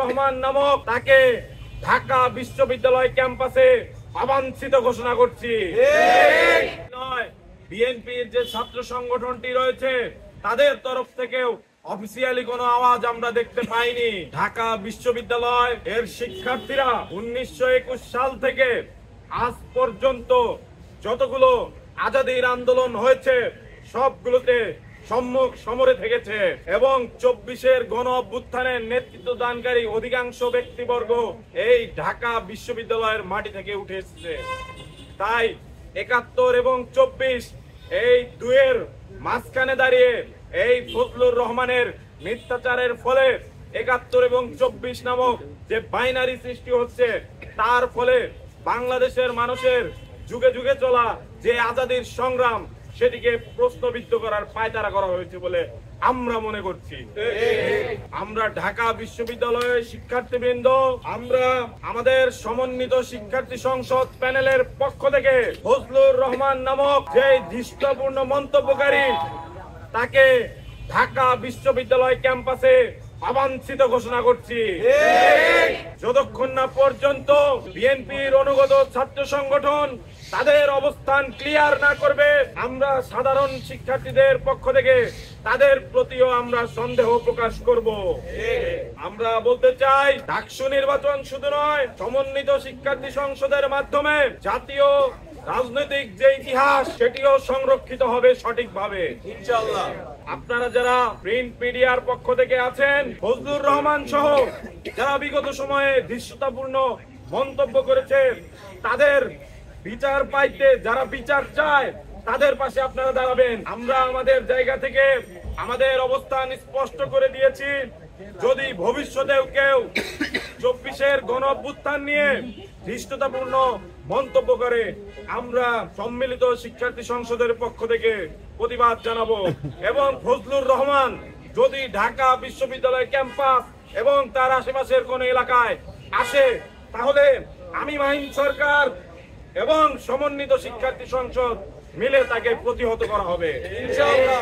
রহমান নামক তাকে ঢাকা বিশ্ববিদ্যালয় ক্যাম্পাসে অবাঞ্ছিত ঘোষণা করছি। বিএনপির যে ছাত্র সংগঠনটি রয়েছে তাদের তরফ থেকেও অফিসিয়ালি কোনো আওয়াজ আমরা দেখতে পাইনি। ঢাকা বিশ্ববিদ্যালয় এর শিক্ষার্থীরা 1921 সাল থেকে আজ পর্যন্ত যতগুলো আজাদীর আন্দোলন হয়েছে সবগুলোতে সম্মুখ সমরে থেকেছে এবং 24-এর গণ অভ্যুত্থানের নেতৃত্ব দানকারী অধিকাংশ ব্যক্তিবর্গ এই ঢাকা বিশ্ববিদ্যালয়ের মাটি থেকে উঠে এসেছে। তাই 71 এবং 24 এই দুয়ের মাঝখানে দাঁড়িয়ে এই ফজলুর রহমানের মিথ্যাচারের ফলে 71 এবং 24 নামক যে বাইনারি সৃষ্টি হচ্ছে তার ফলে বাংলাদেশের মানুষের যুগে যুগে চলা যে আজাদীর সংগ্রাম সেটিকে প্রশ্নবিদ্ধ করার পায়তারা করা হয়েছে বলে আমরা মনে করছি। আমরা ঢাকা বিশ্ববিদ্যালয়ের শিক্ষার্থীবৃন্দ আমরা আমাদের সমন্বিত শিক্ষার্থী সংসদ প্যানেলের পক্ষ থেকে ফজলুর রহমান নামক যে দৃষ্টপূর্ণ মন্তব্যকারী তাকে ঢাকা বিশ্ববিদ্যালয় ক্যাম্পাসে অবাঞ্ছিত ঘোষণা করছি। যতক্ষণ না পর্যন্ত বিএনপির অনুগত ছাত্র সংগঠন তাদের অবস্থান ক্লিয়ার না করবে আমরা সাধারণ শিক্ষার্থীদের পক্ষ থেকে তাদের প্রতিও আমরা সন্দেহ প্রকাশ করব। আমরা বলতে চাই ডাকসু নির্বাচন শুধু নয়, সমন্বিত শিক্ষার্থী সংসদের মাধ্যমে জাতীয় রাজনৈতিক যে ইতিহাস সেটিও সংরক্ষিত হবে সঠিকভাবে ইনশাআল্লাহ। আপনারা যারা প্রিন্ট মিডিয়ার পক্ষ থেকে আছেন ফজলুর রহমান সহ যারা বিগত সময়ে দৃশ্যতাপূর্ণ মন্তব্য করেছে তাদের বিচার পাইতে যারা বিচার চায় তাদের পাশে আপনারা দাঁড়াবেন। আমরা আমাদের জায়গা থেকে আমাদের অবস্থান স্পষ্ট করে দিয়েছি। যদি ভবিষ্যতেও কেউ 24-এর গণ অভ্যুত্থান নিয়ে ধৃষ্টতাপূর্ণ মন্তব্য করে আমরা সম্মিলিত শিক্ষার্থী সংসদের পক্ষ থেকে প্রতিবাদ জানাবো এবং ফজলুর রহমান যদি ঢাকা বিশ্ববিদ্যালয় ক্যাম্পাস এবং তার আশেপাশের কোন এলাকায় আসে তাহলে আমি মাহিন সরকার এবং সমন্বিত শিক্ষার্থী সংসদ মিলে তাকে প্রতিহত করা হবে ইনশাআল্লাহ।